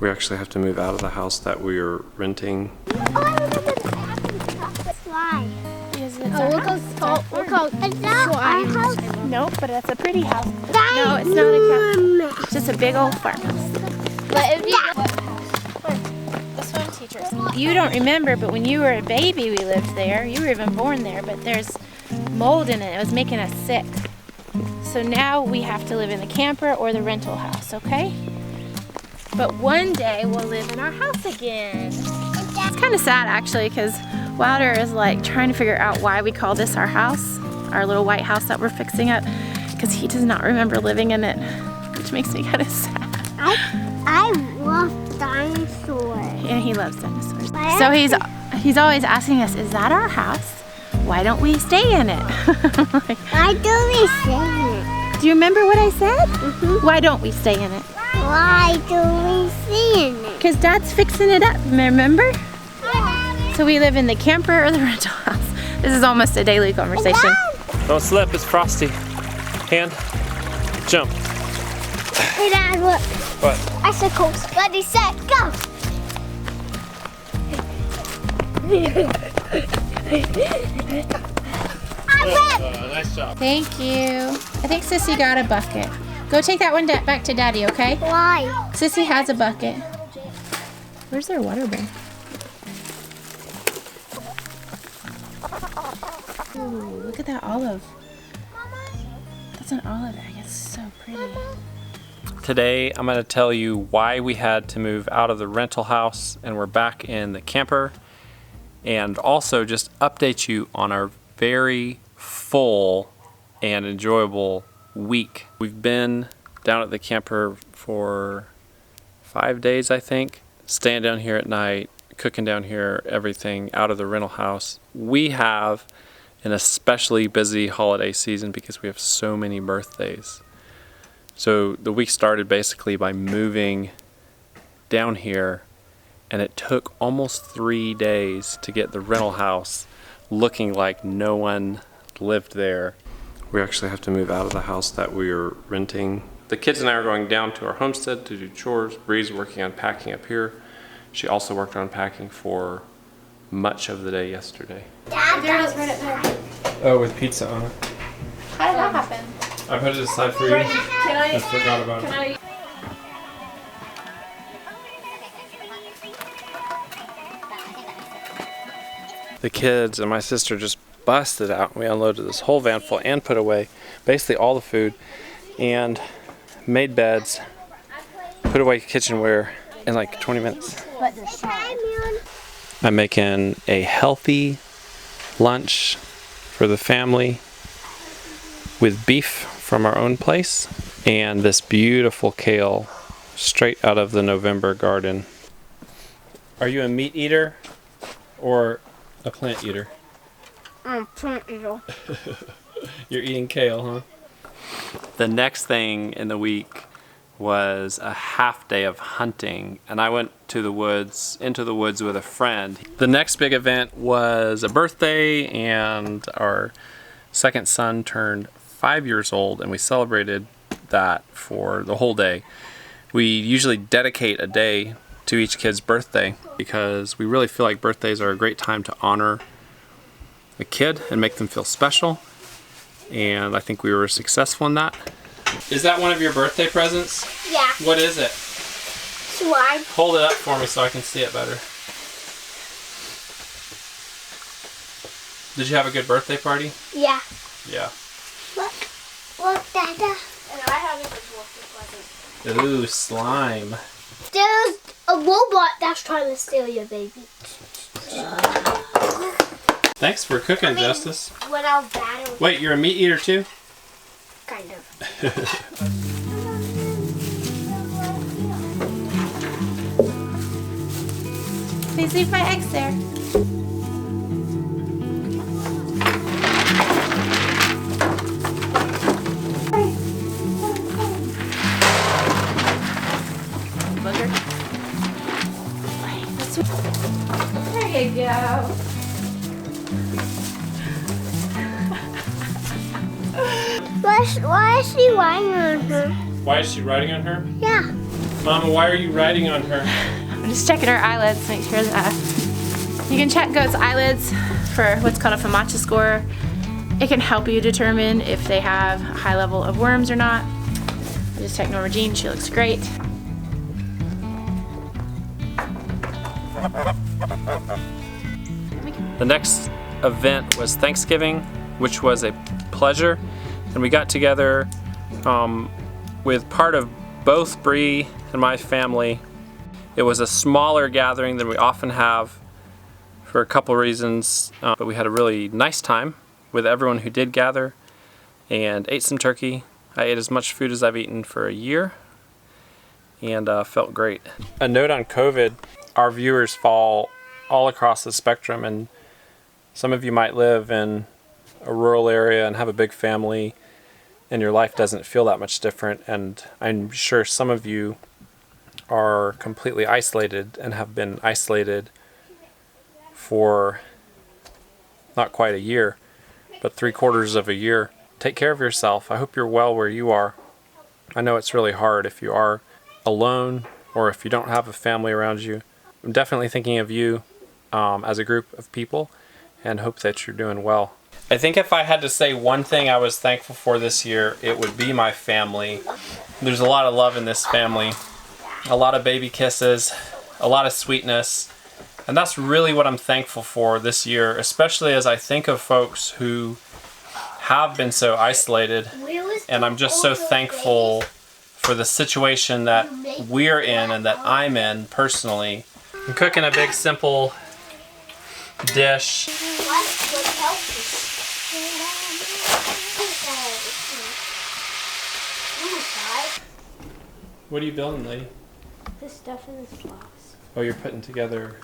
We actually have to move out of the house that we are renting. Slime. Look how It's not our house. Nope, but it's a pretty house. No, it's not a camp. It's just a big old farmhouse. But if you the swim teachers. You don't remember, but when you were a baby, we lived there. You were even born there, but there's mold in it. It was making us sick. So now we have to live in the camper or the rental house, okay? But one day we'll live in our house again. It's kind of sad actually, because Wilder is like trying to figure out why we call this our house, our little white house that we're fixing up, because he does not remember living in it, which makes me kind of sad. I love dinosaurs. Yeah, he loves dinosaurs. So he's always asking us, is that our house? Why don't we stay in it? Like, Why don't we stay in it? do you remember what I said? Mm-hmm. Why don't we stay in it? Why don't we stay in it? Because Dad's fixing it up, remember? So we live in the camper or the rental house. This is almost a daily conversation. Don't slip, it's frosty. Hand, jump. Hey Dad, look. What? Icicles. Ready, set, go. Nice job. Thank you. I think Sissy got a bucket. Go take that one back to Daddy, okay? Why? Sissy has a bucket. Where's their water bin? Ooh, look at that olive. That's an olive egg. It's so pretty. Today I'm going to tell you why we had to move out of the rental house and we're back in the camper, and also just update you on our very full and enjoyable week. We've been down at the camper for 5 days, I think, staying down here at night, cooking down here, everything out of the rental house. We have an especially busy holiday season because we have so many birthdays. So the week started basically by moving down here, and it took almost 3 days to get the rental house looking like no one lived there. We actually have to move out of the house that we are renting. The kids and I are going down to our homestead to do chores. Bree's working on packing up here. She also worked on packing for much of the day yesterday. Dad, There it is, right up there. Oh, with pizza on it. How did that happen? I put it aside for you. I forgot about it. The kids and my sister just busted out. We unloaded this whole van full and put away basically all the food and made beds, put away kitchenware in like 20 minutes. I'm making a healthy lunch for the family with beef from our own place and this beautiful kale straight out of the November garden. Are you a meat eater or a plant eater? I'm plant eater. You're eating kale, huh? The next thing in the week was a half day of hunting, and I went to the woods, into the woods with a friend. The next big event was a birthday, and our second son turned 5 years old, and we celebrated that for the whole day. We usually dedicate a day to each kid's birthday because we really feel like birthdays are a great time to honor a kid and make them feel special, and I think we were successful in that. Is that one of your birthday presents? Yeah. What is it? Slime. Hold it up for me so I can see it better. Did you have a good birthday party? Yeah. Yeah. Look, Dada. And I have a birthday present. Ooh, slime. There's a robot that's trying to steal your baby. Thanks for cooking, Justice. When I was bad, it was Wait, you're a meat eater too? kind of. Please leave my eggs there. There you go. Why is she lying on her? Why is she riding on her? Yeah. Mama, why are you riding on her? I'm just checking her eyelids to make sure that you can check goats' eyelids for what's called a FOMACHA score. It can help you determine if they have a high level of worms or not. I just checked Norma Jean, she looks great. The next event was Thanksgiving, which was a pleasure, and we got together with part of both Bree and my family. It was a smaller gathering than we often have for a couple reasons, but we had a really nice time with everyone who did gather and ate some turkey. I ate as much food as I've eaten for a year and felt great. A note on COVID, our viewers fall all across the spectrum, and some of you might live in a rural area and have a big family and your life doesn't feel that much different, and I'm sure some of you are completely isolated and have been isolated for not quite a year, but 3/4 of a year. Take care of yourself. I hope you're well where you are. I know it's really hard if you are alone or if you don't have a family around you. I'm definitely thinking of you as a group of people and hope that you're doing well. I think if I had to say one thing I was thankful for this year, it would be my family. There's a lot of love in this family, a lot of baby kisses, a lot of sweetness, and that's really what I'm thankful for this year, especially as I think of folks who have been so isolated, and I'm just so thankful for the situation that we're in and that I'm in personally. I'm cooking a big simple dish. What are you building, lady? This stuff in this box. Oh, you're putting together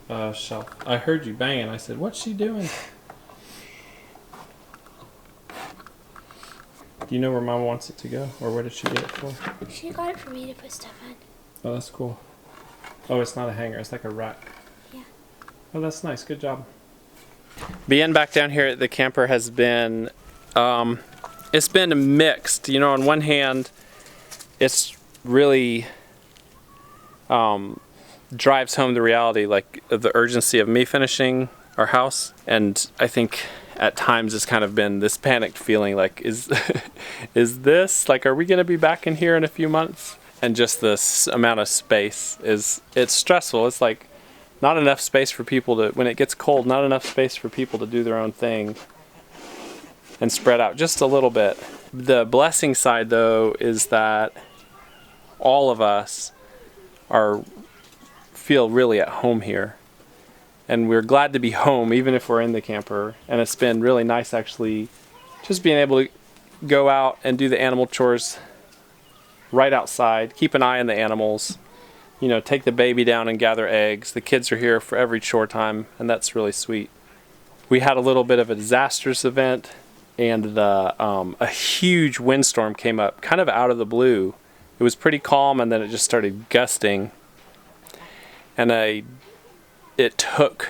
a shelf. I heard you banging. I said, what's she doing? Do you know where Mama wants it to go? Or where did she get it for? She got it for me to put stuff in. Oh, that's cool. Oh, it's not a hanger. It's like a rack. Yeah. Oh, that's nice. Good job. Being back down here at the camper has been, it's been mixed. You know, on one hand, it's really drives home the reality, like the urgency of me finishing our house, and I think at times it's kind of been this panicked feeling like, is this, like, are we going to be back in here in a few months? And just this amount of space it's stressful. It's like not enough space for people to, when it gets cold, not enough space for people to do their own thing and spread out just a little bit. The blessing side though is that all of us feel really at home here, and we're glad to be home even if we're in the camper. And it's been really nice actually just being able to go out and do the animal chores right outside, keep an eye on the animals, you know, take the baby down and gather eggs. The kids are here for every chore time, and that's really sweet. We had a little bit of a disastrous event, and a huge windstorm came up kind of out of the blue. It was pretty calm, and then it just started gusting, and it took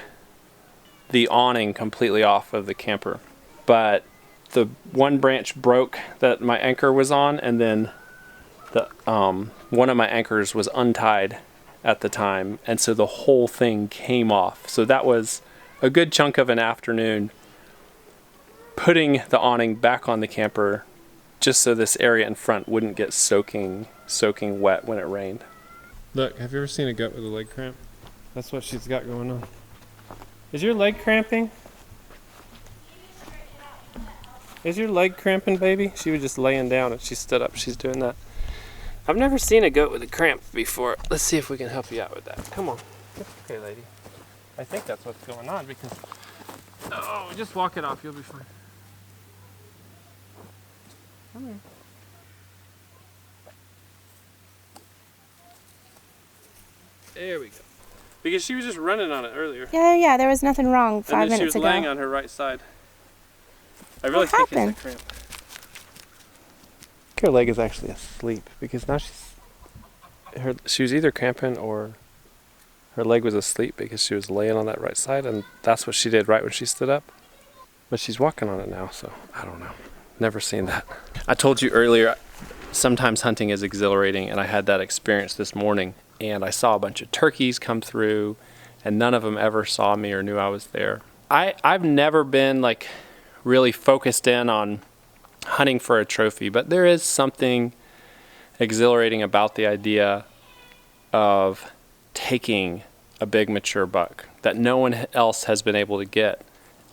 the awning completely off of the camper. But the one branch broke that my anchor was on, and then one of my anchors was untied at the time, and so the whole thing came off. So that was a good chunk of an afternoon putting the awning back on the camper just so this area in front wouldn't get soaking wet when it rained. Look, have you ever seen a goat with a leg cramp? That's what she's got going on. Is your leg cramping? Is your leg cramping, baby? She was just laying down and she stood up. She's doing that. I've never seen a goat with a cramp before. Let's see if we can help you out with that. Come on. It's okay, lady. I think that's what's going on because... Oh, just walk it off. You'll be fine. Come here. There we go. Because she was just running on it earlier. Yeah, there was nothing wrong 5 minutes ago. And then she was laying on her right side. I really think it's a cramp. Her leg is actually asleep because now she was either cramping or her leg was asleep because she was laying on that right side, and that's what she did right when she stood up. But she's walking on it now, so I don't know. Never seen that. I told you earlier sometimes hunting is exhilarating, and I had that experience this morning. And I saw a bunch of turkeys come through, and none of them ever saw me or knew I was there. I've never been like really focused in on hunting for a trophy, but there is something exhilarating about the idea of taking a big mature buck that no one else has been able to get.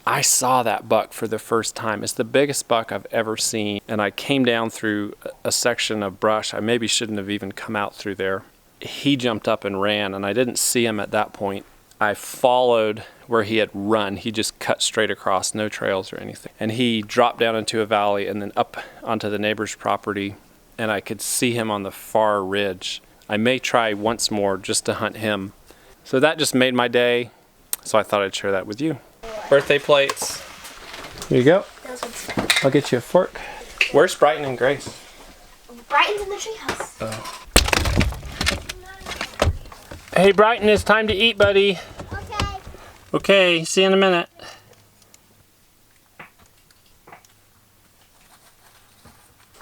I saw that buck for the first time. It's the biggest buck I've ever seen, and I came down through a section of brush. I maybe shouldn't have even come out through there. He jumped up and ran, and I didn't see him at that point. I followed where he had run. He just cut straight across, no trails or anything. And he dropped down into a valley and then up onto the neighbor's property, and I could see him on the far ridge. I may try once more just to hunt him. So that just made my day, so I thought I'd share that with you. Birthday plates. Here you go. I'll get you a fork. Where's Brighton and Grace? Brighton's in the treehouse. Oh. Hey Brighton, it's time to eat, buddy. Okay. Okay, see you in a minute.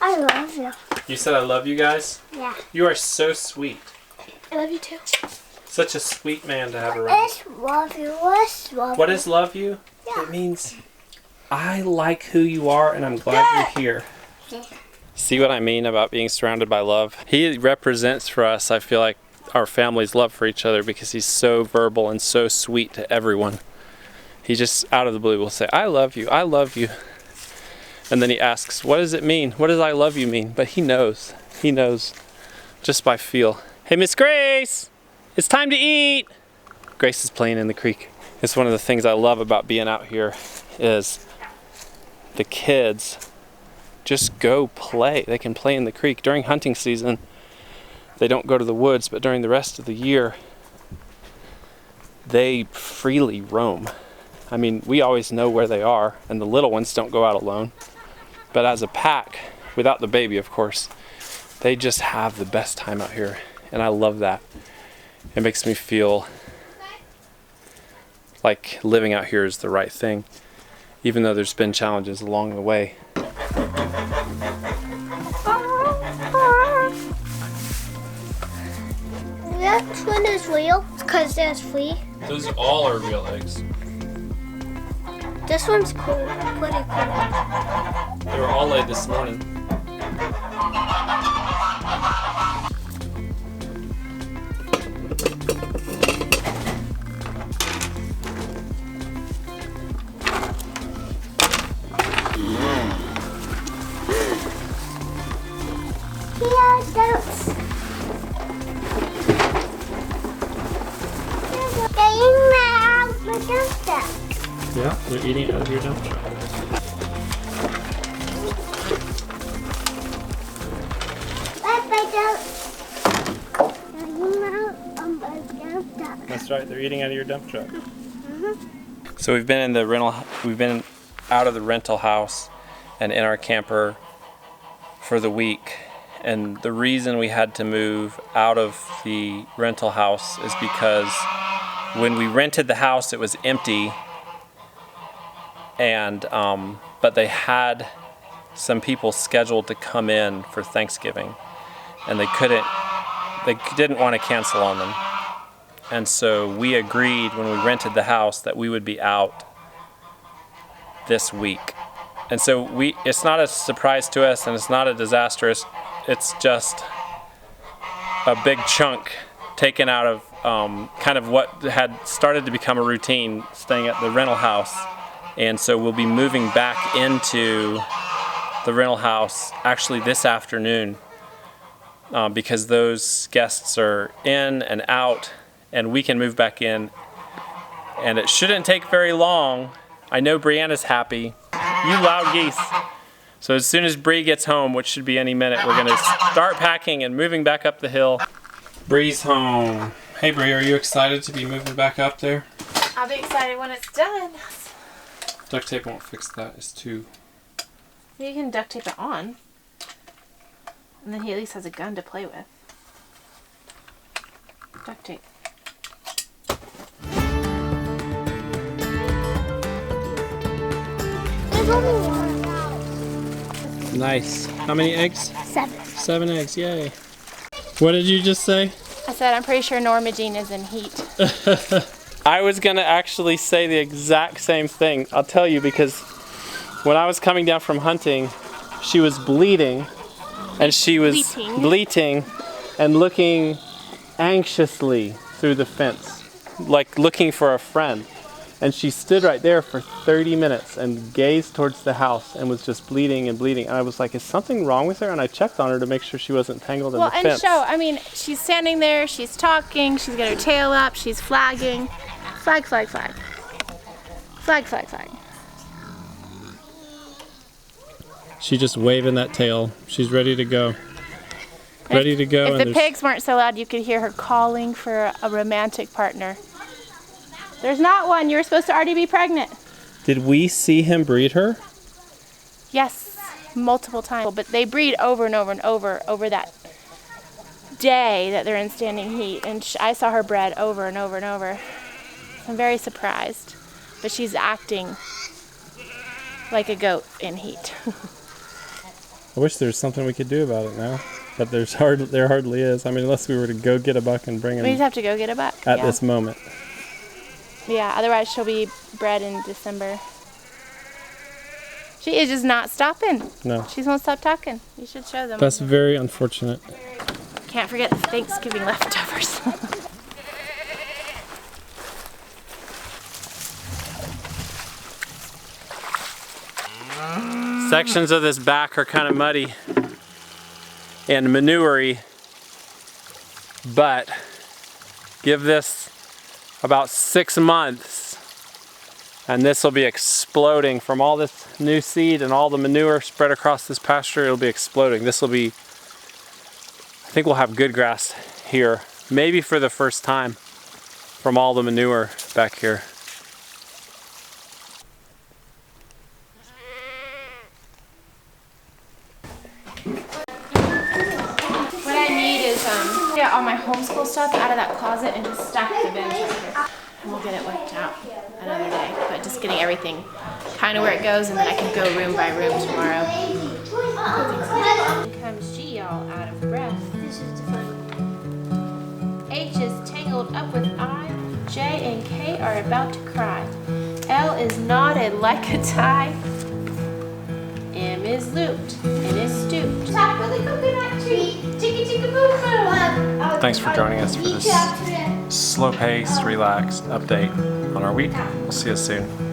I love you. You said I love you guys? Yeah. You are so sweet. I love you too. Such a sweet man to have around. Love you. What's love you? What is love you? Yeah. It means I like who you are and I'm glad you're here. Yeah. See what I mean about being surrounded by love? He represents for us, I feel like, our family's love for each other because he's so verbal and so sweet to everyone. He just, out of the blue, will say, I love you, I love you. And then he asks, what does it mean? What does I love you mean? But he knows. He knows just by feel. Hey, Miss Grace, it's time to eat. Grace is playing in the creek. It's one of the things I love about being out here is the kids just go play. They can play in the creek. During hunting season, they don't go to the woods, but during the rest of the year, they freely roam. I mean, we always know where they are, and the little ones don't go out alone. But as a pack, without the baby, of course, they just have the best time out here, and I love that. It makes me feel like living out here is the right thing, even though there's been challenges along the way. This one is real because there's flea. Those all are real eggs. This one's cool. Pretty cool. They were all laid this morning. Here, goats. Yeah, they're eating out of your dump truck. That's right, they're eating out of your dump truck. So we've been out of the rental house and in our camper for the week. And the reason we had to move out of the rental house is because when we rented the house, it was empty, and but they had some people scheduled to come in for Thanksgiving, and they didn't want to cancel on them, and so we agreed when we rented the house that we would be out this week, and so it's not a surprise to us, and it's not a disastrous. It's just a big chunk taken out of kind of what had started to become a routine, staying at the rental house. And so we'll be moving back into the rental house actually this afternoon because those guests are in and out, and we can move back in. And it shouldn't take very long. I know Brianna's happy. You loud geese. So as soon as Bree gets home, which should be any minute, we're gonna start packing and moving back up the hill. Bree's home. Hey Bree, are you excited to be moving back up there? I'll be excited when it's done. Duct tape won't fix that, it's too... You can duct tape it on. And then he at least has a gun to play with. Duct tape. There's only one. Nice. How many eggs? 7. 7 eggs, yay. What did you just say? I said I'm pretty sure Norma Jean is in heat. I was gonna actually say the exact same thing. I'll tell you, because when I was coming down from hunting, she was bleeding and she was bleating and looking anxiously through the fence, like looking for a friend. And she stood right there for 30 minutes and gazed towards the house and was just bleeding and bleeding. And I was like, is something wrong with her? And I checked on her to make sure she wasn't tangled in the fence. Well, and I mean, she's standing there, she's talking, she's got her tail up, she's flagging. Flag, flag, flag. Flag, flag, flag. She's just waving that tail. She's ready to go. Ready to go. If the pigs weren't so loud, you could hear her calling for a romantic partner. There's not one. You were supposed to already be pregnant. Did we see him breed her? Yes, multiple times. But they breed over and over and over that day that they're in standing heat. And I saw her bred over and over and over. I'm very surprised. But she's acting like a goat in heat. I wish there was something we could do about it now. But there hardly is. I mean, unless we were to go get a buck and bring him. We just have to go get a buck. At this moment. Yeah, otherwise she'll be bred in December. She is just not stopping. No. She won't stop talking. You should show them. That's very unfortunate. Can't forget the Thanksgiving leftovers. Sections of this back are kind of muddy and manure-y, but give this about 6 months and this will be exploding from all this new seed and all the manure spread across this pasture. It'll be exploding. This will be, I think we'll have good grass here, maybe for the first time from all the manure back here. What I need is get all my homeschool stuff out of that closet and just stack the bins right here. And we'll get it worked out another day. But just getting everything kind of where it goes, and then I can go room by room tomorrow. Here comes G all out of breath. This is the fun. H is tangled up with I. J and K are about to cry. L is knotted like a tie. M is looped and is stooped. Tap with a coconut tree. Chicka chicka boom boom. Thanks for joining us for this slow paced, relaxed update on our week. We'll see you soon.